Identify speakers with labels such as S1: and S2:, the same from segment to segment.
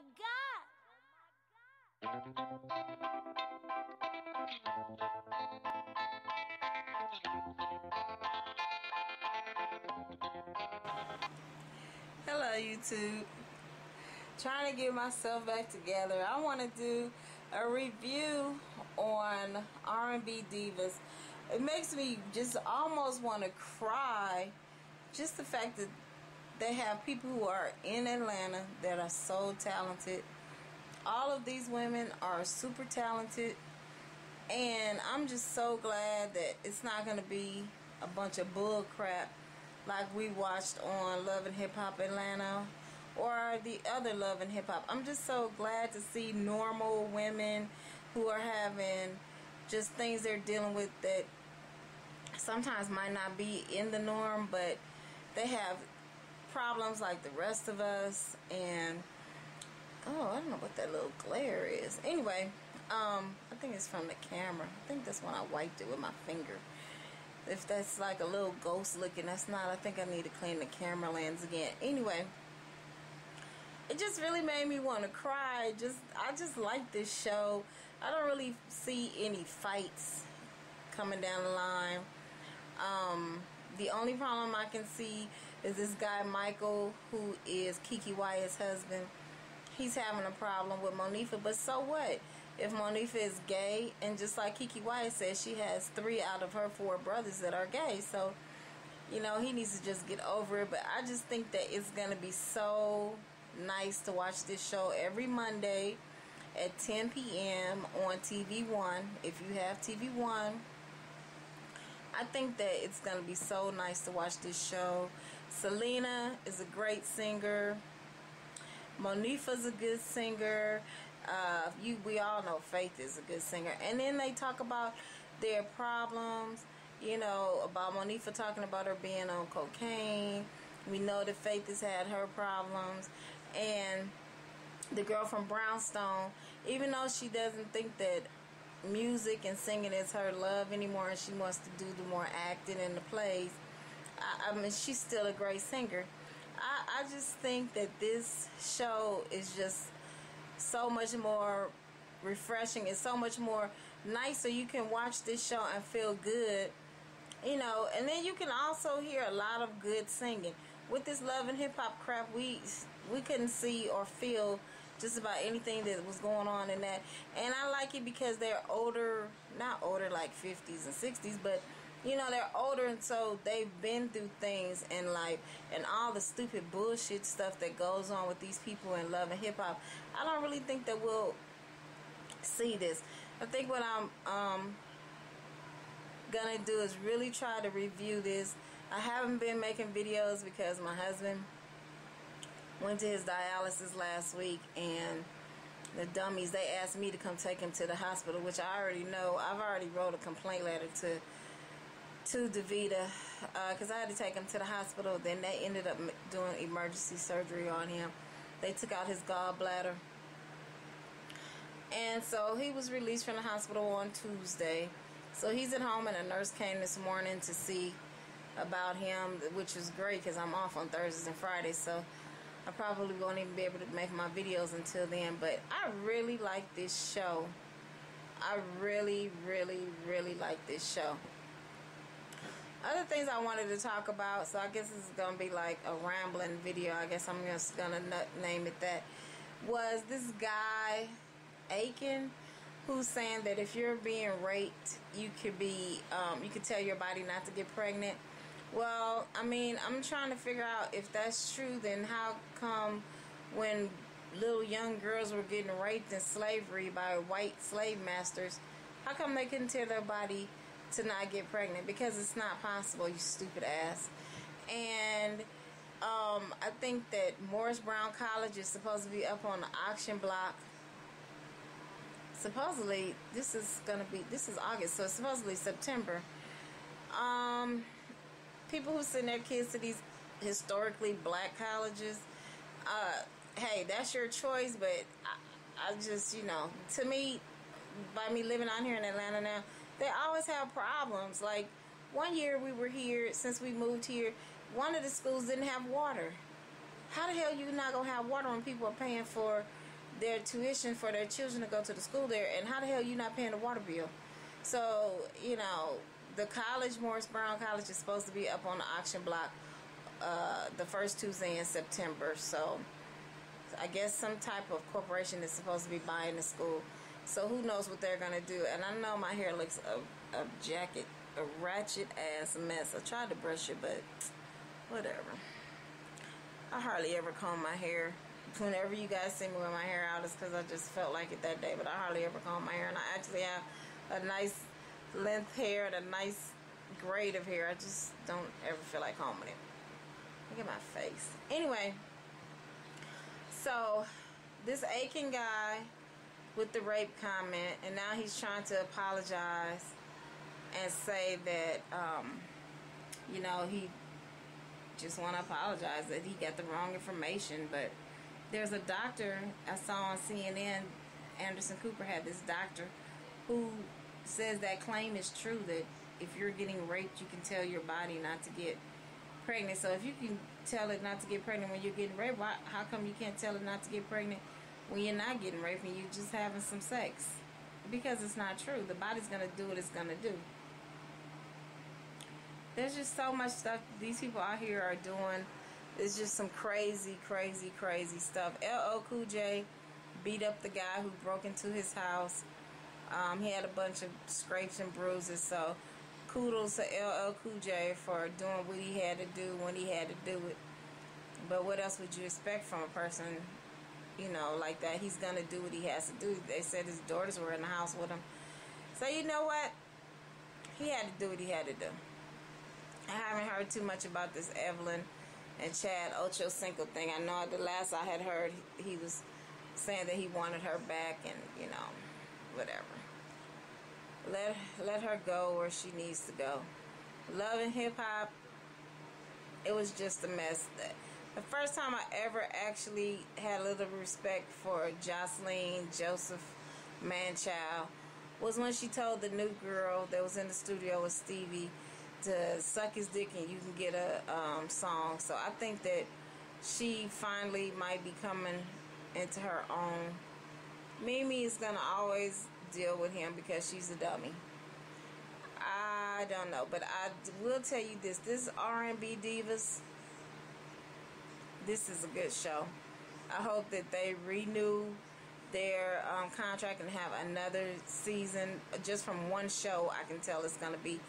S1: God.
S2: Hello YouTube. Trying to get myself back together. I want to do a review on R&B divas. It makes me just almost want to cry, just the fact that they have people who are in Atlanta that are so talented. All of these women are super talented, and I'm just so glad that it's not going to be a bunch of bull crap like we watched on Love and Hip Hop Atlanta or the other Love and Hip Hop. I'm just so glad to see normal women who are having just things they're dealing with that sometimes might not be in the norm, but they have problems like the rest of us. And oh, I don't know what that little glare is. Anyway, I think it's from the camera. I think that's when I wiped it with my finger. If that's like a little ghost looking, that's not. I think I need to clean the camera lens again. Anyway, it just really made me want to cry. I just like this show. I don't really see any fights coming down the line. The only problem I can see is this guy Michael, who is Keke Wyatt's husband. He's having a problem with Monifa, but so what? If Monifa is gay, and just like Keke Wyatt says, she has 3 out of her 4 brothers that are gay, so you know, he needs to just get over it. But I just think that it's gonna be so nice to watch this show every Monday at 10 p.m. on TV1. If you have TV1, I think that it's gonna be so nice to watch this show. Selena is a great singer. Monifa's a good singer. We all know Faith is a good singer. And then they talk about their problems, you know, about Monifa talking about her being on cocaine. We know that Faith has had her problems. And the girl from Brownstone, even though she doesn't think that music and singing is her love anymore, and she wants to do the more acting in the plays, I mean, she's still a great singer. I just think that this show is just so much more refreshing. It's so much more nice, so you can watch this show and feel good, you know. And then you can also hear a lot of good singing. With this Love and Hip Hop crap, we couldn't see or feel just about anything that was going on in that. And I like it because they're older, not older like 50s and 60s, but you know, they're older, and so they've been through things in life, and all the stupid bullshit stuff that goes on with these people in Love and Hip Hop. I don't really think that we'll see this. I think what I'm gonna do is really try to review this. I haven't been making videos because my husband went to his dialysis last week, and the dummies, they asked me to come take him to the hospital, which I already know. I've already wrote a complaint letter to DeVita, because I had to take him to the hospital. Then they ended up doing emergency surgery on him. They took out his gallbladder, and so he was released from the hospital on Tuesday. So he's at home, and a nurse came this morning to see about him, which is great because I'm off on Thursdays and Fridays, so I probably won't even be able to make my videos until then. But I really like this show. I really, really, really like this show. Other things I wanted to talk about, so I guess this is going to be like a rambling video, I guess I'm just going to name it that, was this guy, Aiken, who's saying that if you're being raped, you could be, you could tell your body not to get pregnant. Well, I mean, I'm trying to figure out if that's true, then how come when little young girls were getting raped in slavery by white slave masters, how come they couldn't tell their body to not get pregnant? Because it's not possible, you stupid ass. And I think that Morris Brown College is supposed to be up on the auction block. Supposedly this is August, so it's supposedly September. People who send their kids to these historically black colleges, hey, that's your choice, but I just, you know, to me, by me living out here in Atlanta now, they always have problems. Like one year we were here, since we moved here, one of the schools didn't have water. How the hell you not gonna have water when people are paying for their tuition for their children to go to the school there, and how the hell you not paying the water bill? So, you know, the college, Morris Brown College, is supposed to be up on the auction block the first Tuesday in September. So I guess some type of corporation is supposed to be buying the school. So who knows what they're going to do. And I know my hair looks a ratchet ass mess. I tried to brush it, but whatever. I hardly ever comb my hair. Whenever you guys see me with my hair out, it's because I just felt like it that day. But I hardly ever comb my hair. And I actually have a nice length hair and a nice grade of hair. I just don't ever feel like combing it. Look at my face. Anyway, so this Aiken guy with the rape comment, and now he's trying to apologize and say that, you know, he just want to apologize that he got the wrong information. But there's a doctor I saw on CNN, Anderson Cooper had this doctor who says that claim is true, that if you're getting raped, you can tell your body not to get pregnant. So if you can tell it not to get pregnant when you're getting raped, how come you can't tell it not to get pregnant when you're not getting raped and you're just having some sex? Because it's not true. The body's going to do what it's going to do. There's just so much stuff these people out here are doing. It's just some crazy, crazy, crazy stuff. LL Cool J beat up the guy who broke into his house. He had a bunch of scrapes and bruises. So kudos to LL Cool J for doing what he had to do when he had to do it. But what else would you expect from a person, you know, like that? He's going to do what he has to do. They said his daughters were in the house with him. So you know what? He had to do what he had to do. I haven't heard too much about this Evelyn and Chad Ochocinco thing. I know the last I had heard, he was saying that he wanted her back, and, you know, whatever. Let her go where she needs to go. Love and Hip Hop, it was just a mess. The first time I ever actually had a little respect for Jocelyn Joseph Manchild was when she told the new girl that was in the studio with Stevie to suck his dick and you can get a song. So I think that she finally might be coming into her own. Mimi is going to always deal with him because she's a dummy. I don't know, but I will tell you this R&B Divas, this is a good show. I hope that they renew their contract and have another season. Just from one show, I can tell it's going to be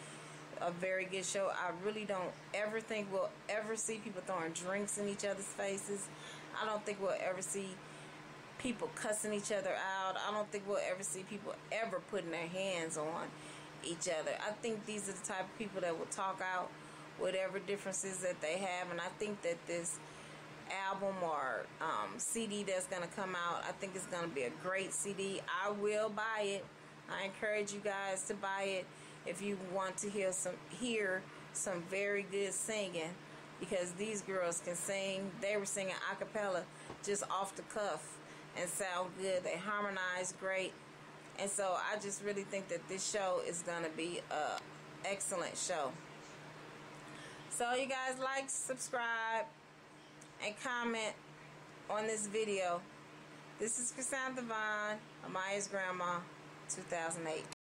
S2: a very good show. I really don't ever think we'll ever see people throwing drinks in each other's faces. I don't think we'll ever see people cussing each other out. I don't think we'll ever see people ever putting their hands on each other. I think these are the type of people that will talk out whatever differences that they have, and I think that this album or CD that's going to come out, I think it's going to be a great CD. I will buy it. I encourage you guys to buy it if you want to hear some very good singing, because these girls can sing. They were singing a cappella just off the cuff and sound good. They harmonize great. And so I just really think that this show is going to be an excellent show. So you guys like, subscribe, and comment on this video. This is Chrysanthemum Vaughn, Amaya's grandma, 2008.